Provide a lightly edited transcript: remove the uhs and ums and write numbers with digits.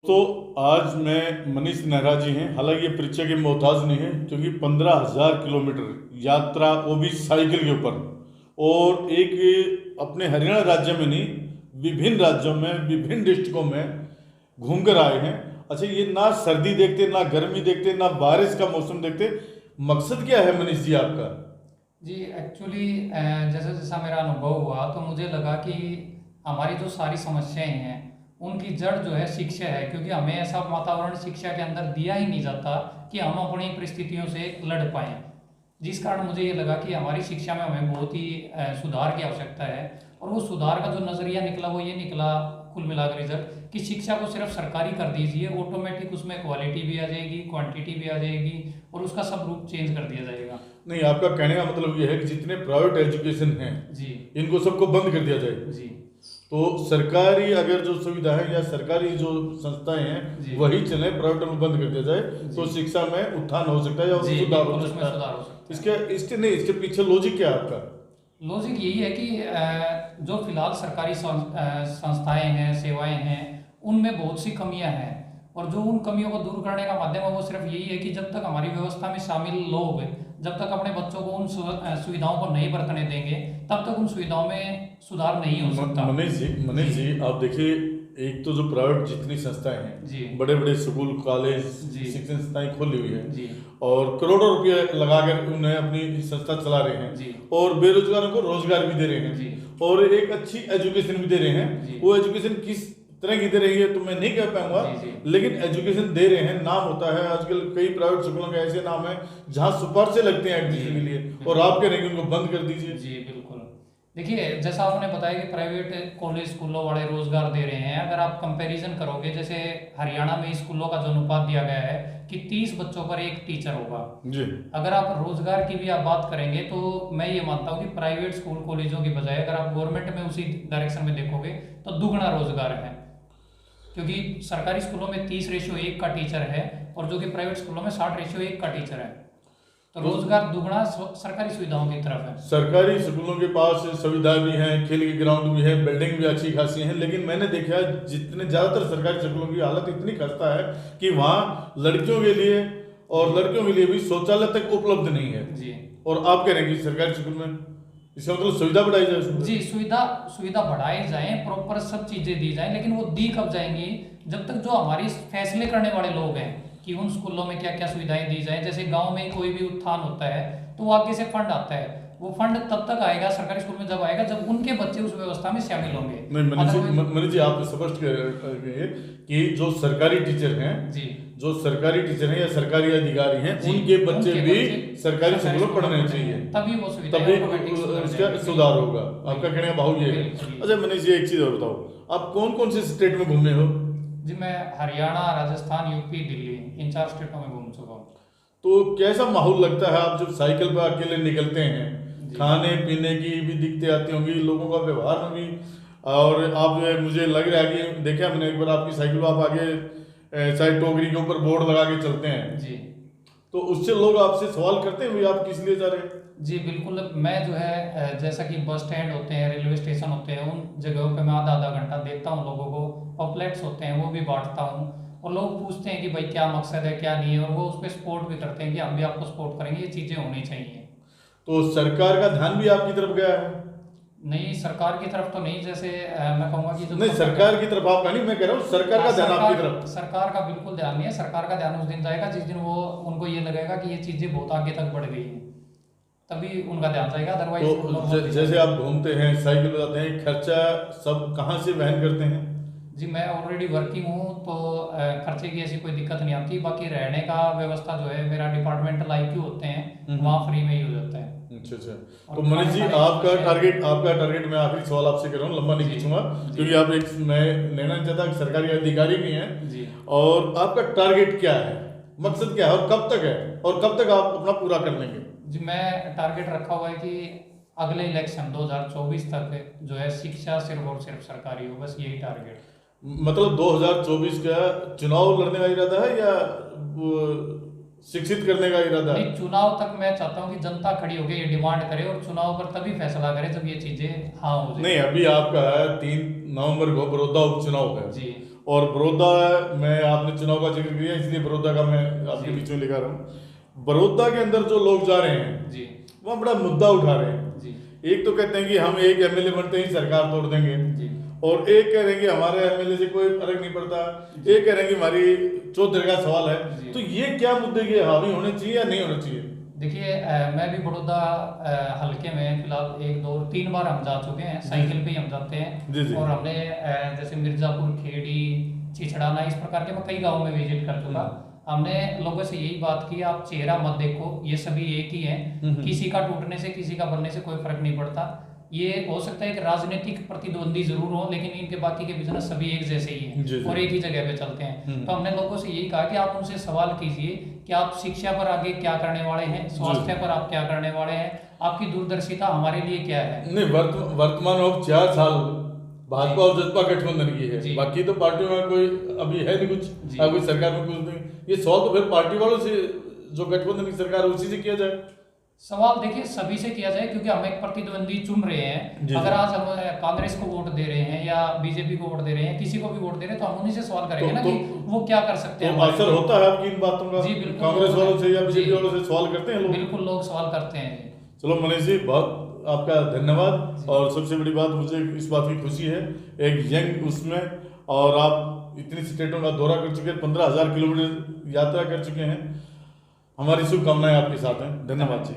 तो आज मैं मनीष नेहरा जी हैं। हालांकि ये परिचय के मोहताज नहीं है, क्योंकि 15,000 किलोमीटर यात्रा, वो भी साइकिल के ऊपर, और एक अपने हरियाणा राज्य में नहीं, विभिन्न राज्यों में, विभिन्न डिस्ट्रिक्टों में घूमकर आए हैं। अच्छा, ये ना सर्दी देखते, ना गर्मी देखते, ना बारिश का मौसम देखते, मकसद क्या है मनीष जी आपका? जी एक्चुअली जैसा जैसा मेरा अनुभव हुआ तो मुझे लगा कि हमारी जो सारी समस्याएं हैं उनकी जड़ जो है शिक्षा है, क्योंकि हमें ऐसा वातावरण शिक्षा के अंदर दिया ही नहीं जाता कि हम अपनी परिस्थितियों से लड़ पाएं। जिस कारण मुझे ये लगा कि हमारी शिक्षा में हमें बहुत ही सुधार की आवश्यकता है। और वो सुधार का जो नज़रिया निकला वो ये निकला, कुल मिलाकर रिजल्ट, कि शिक्षा को सिर्फ सरकारी कर दीजिए, ऑटोमेटिक उसमें क्वालिटी भी आ जाएगी, क्वांटिटी भी आ जाएगी और उसका सब रूप चेंज कर दिया जाएगा। नहीं, आपका कहने का मतलब ये है कि जितने प्राइवेट एजुकेशन हैं जी इनको सबको बंद कर दिया जाए। जी तो सरकारी अगर जो सुविधा है या सरकारी जो संस्थाएं जी हैं वही चले, प्राइवेट में बंद कर दिया जाए, तो जी शिक्षा में उत्थान हो सकता है या जी सुधार हो बिल्कुल, उसमें सकता है। सुधार हो सकता है। इसके नहीं, इसके पीछे लॉजिक क्या है आपका? लॉजिक यही है कि जो फिलहाल सरकारी संस्थाएं हैं, सेवाएं हैं, उनमें बहुत सी कमियां हैं। और जो उन कमियों को दूर करने का माध्यम है वो सिर्फ यही है कि जब तक हमारी व्यवस्था में शामिल लोग जब तक अपने बच्चों को उन सुविधाओं को नहीं बरतने देंगे तब तक उन सुविधाओं में सुधार नहीं हो सकता। मनीष जी, आप देखिए, एक तो जो प्राइवेट जितनी संस्थाएं जी हैं, बड़े बड़े स्कूल, कॉलेज, जी शिक्षण संस्थाएं खोली हुई है, जी और करोड़ों रुपए लगाकर उन्हें अपनी संस्था चला रहे हैं, जी और बेरोजगारों को रोजगार भी दे रहे हैं, जी और एक अच्छी एजुकेशन भी दे रहे हैं। जी वो एजुकेशन किस तरह की दे रही है तो मैं नहीं कह पाऊंगा, जी लेकिन एजुकेशन दे रहे हैं। नाम होता है आजकल, कई प्राइवेट स्कूलों के ऐसे नाम है जहां सिफारिशें लगते हैं एडमिशन के लिए, और आप कह रहे हैं कि उनको बंद कर दीजिए। जी बिल्कुल। देखिए, जैसा आपने बताया कि प्राइवेट कॉलेज स्कूलों वाले रोजगार दे रहे हैं, अगर आप कंपैरिजन करोगे, जैसे हरियाणा में स्कूलों का जो अनुपात दिया गया है कि 30 बच्चों पर एक टीचर होगा। जी, अगर आप रोजगार की भी आप बात करेंगे तो मैं ये मानता हूँ कि प्राइवेट स्कूल कॉलेजों की बजाय अगर आप गवर्नमेंट में उसी डायरेक्शन में देखोगे तो दुगना रोजगार है, क्योंकि सरकारी स्कूलों में 30:1 का टीचर है और जो कि प्राइवेट स्कूलों में 60:1 का टीचर है। तो रोजगार दुगना सरकारी सुविधाओं की तरफ है। सरकारी स्कूलों के पास सुविधा भी है, खेल के ग्राउंड भी है, बिल्डिंग भी अच्छी खासी है, लेकिन मैंने देखा है जितने ज्यादातर सरकारी स्कूलों की हालत इतनी खस्ता है कि वहाँ लड़कियों के लिए और लड़कियों के लिए भी शौचालय तक उपलब्ध नहीं है। जी और आप कह रहे हैं कि सरकारी स्कूल में, इसका मतलब सुविधा बढ़ाई जाए उसमें? जी, सुविधा सुविधा बढ़ाई जाए, प्रॉपर सब चीजें दी जाएं, लेकिन वो दी कब जाएंगी? जब तक जो हमारी फैसले करने वाले लोग हैं कि उन स्कूलों में क्या क्या सुविधाएं दी जाएं। जैसे गांव में कोई भी उत्थान होता है तो वो आगे से फंड आता है, वो फंड तब तक आएगा सरकारी स्कूल में जब आएगा जब उनके बच्चे उस व्यवस्था में शामिल होंगे। नहीं, Otherwise- मनीष जी, आप स्पष्ट करिए कि जो सरकारी टीचर हैं, जी जो सरकारी टीचर हैं या सरकारी अधिकारी हैं, जी, उनके बच्चे उनके भी बच्चे सरकारी स्कूलों में पढ़ने चाहिए, तभी वो सुविधा तभी ऑटोमेटिक इसका सुधार होगा। आपका कहने का भाव ये है। बिल्कुल। अच्छा मनीष जी, एक चीज और बताओ, आप कौन कौन से स्टेट में घूमे हो? जी, मैं हरियाणा, राजस्थान, यूपी, दिल्ली, इन 4 स्टेटों में घूम चुका हूँ। तो कैसा माहौल लगता है आप जब साइकिल पर अकेले निकलते हैं? जी। खाने पीने की भी दिक्कतें आती होंगी, लोगों का व्यवहार में भी, और आप, मुझे लग रहा है कि देखा मैंने एक बार आपकी साइकिल पर, आप आगे शायद टोकरी के ऊपर बोर्ड लगा के चलते हैं, जी तो उससे लोग आपसे सवाल करते हैं भाई आप किस लिए जा रहे हैं? जी बिल्कुल। मैं जो है जैसा कि बस स्टैंड होते हैं, रेलवे स्टेशन होते हैं, उन जगहों पे मैं आधा आधा घंटा देखता हूँ लोगों को। पॉपलेट्स होते हैं वो भी बांटता हूँ, और लोग पूछते हैं कि भाई क्या मकसद है क्या नहीं है, और वो उस पर सपोर्ट भी करते हैं कि हम भी आपको सपोर्ट करेंगे, ये चीज़ें होनी चाहिए। तो सरकार का ध्यान भी आपकी तरफ गया है? नहीं, सरकार की तरफ तो नहीं। जैसे मैं कहूँगा कि जो नहीं, सरकार की तरफ आपका नहीं, मैं कह रहा हूँ सरकार का ध्यान आपकी तरफ। सरकार का बिल्कुल ध्यान नहीं है। सरकार का ध्यान उस दिन जाएगा जिस दिन वो उनको ये लगेगा कि ये चीज़ें बहुत आगे तक बढ़ गई हैं, तभी उनका ध्यान जाएगा। तो अदरवाइज जैसे आप घूमते हैं, साइकिल पे जाते हैं, खर्चा सब कहाँ से वहन करते हैं? जी, मैं ऑलरेडी वर्किंग हूँ तो खर्चे की ऐसी कोई दिक्कत नहीं आती। बाकी रहने का व्यवस्था जो है, मेरा डिपार्टमेंट IQ होते हैं वहाँ फ्री में ही हो जाता है। अच्छा अच्छा। और तो मनीष जी, खाने की आपका समस्या- टारगेट मैं आखिरी सवाल आपसे कर रहा हूँ, लंबा नहीं जी, खींचूंगा, जी। क्योंकि आप एक, मैं लेना नहीं चाहता कि सरकारी अधिकारी भी हैं, जी और आपका टारगेट क्या है, मकसद क्या है, और कब तक है, और कब तक आप अपना पूरा कर लेंगे? जी, मैं टारगेट रखा हुआ है कि अगले इलेक्शन 2024 तक जो है शिक्षा सिर्फ और सिर्फ सरकारी हो, बस यही टारगेट। मतलब 2024 का चुनाव लड़ने का इरादा है या वो शिक्षित करने का इरादा है? नहीं, चुनाव तक मैं चाहता हूँ कि जनता खड़ी होकर ये डिमांड करे, और चुनाव पर तभी फैसला करे जब ये चीजें हाँ हो जाए। नहीं, अभी आपका 3 नवंबर को बड़ौदा उपचुनाव है, जी और बड़ौदा में आपने चुनाव का जिक्र किया इसलिए बड़ौदा का मैं आपके बीच में लिखा रहा हूँ। बड़ौदा के अंदर जो लोग जा रहे हैं जी वह बड़ा मुद्दा उठा रहे हैं। जी एक तो कहते हैं कि हम एक एमएलए बनते ही सरकार तोड़ देंगे, जी और एक कह रहे हैं कि हमारे एमएलए से कोई फर्क नहीं पड़ता, एक कह रहे हैं कि हमारी चौधरी का सवाल है। तो ये क्या मुद्दे के हावी होने चाहिए या नहीं होने चाहिए? देखिए मैं भी बड़ौदा हल्के में फिलहाल 1-2-3 बार हम जा चुके हैं, साइकिल पे ही हम जाते जी, जी। हैं। और हमने जैसे मिर्जापुर, खेड़ी, छिछड़ाना, इस प्रकार के मैं कई गाँव में विजिट कर चुका। हमने लोगों से यही बात की, आप चेहरा मत देखो, ये सभी एक ही हैं, किसी का टूटने से किसी का बनने से कोई फर्क नहीं पड़ता। ये हो सकता है कि राजनीतिक प्रतिद्वंदी जरूर हो, लेकिन इनके बाकी के बिजनेस सभी एक जैसे ही हैं जी, जी। और एक ही जगह पे चलते हैं। तो हमने लोगों से यही कहा कि आप उनसे सवाल कीजिए कि आप शिक्षा पर आगे क्या करने वाले हैं, स्वास्थ्य पर आप क्या करने वाले हैं, आपकी दूरदर्शिता हमारे लिए क्या है। नहीं, वर्तमान अब 4 साल भाजपा और जसपा गठबंधन की है, जी। बाकी तो पार्टियों में कोई अभी है नहीं कुछ, जी। कोई सरकार में कुछ नहीं। ये सवाल तो फिर पार्टी वालों से, जो गठबंधन की सरकार है उसी से किया जाए। सवाल देखिए सभी से किया जाए, क्योंकि हम एक प्रतिद्वंदी चुन रहे हैं। जी, अगर जी। आज हम कांग्रेस को वोट दे रहे हैं या बीजेपी को वोट दे रहे हैं, किसी को भी वोट दे रहे हैं, तो हम उन्हीं से सवाल करेंगे ना कि वो क्या कर सकते तो हैं। असर होता है आपकी इन बातों का? जी, बिल्कुल। कांग्रेस वालों से या जी। बीजेपी वालों से सवाल करते हैं लोग? बिल्कुल लोग सवाल करते हैं। चलो मनीष जी, बहुत आपका धन्यवाद। और सबसे बड़ी बात, मुझे इस बात की खुशी है एक यंग उसमें, और आप इतनी स्टेटों का दौरा कर चुके हैं, 15,000 किलोमीटर यात्रा कर चुके हैं। हमारी शुभकामनाएं आपके साथ हैं। धन्यवाद जी।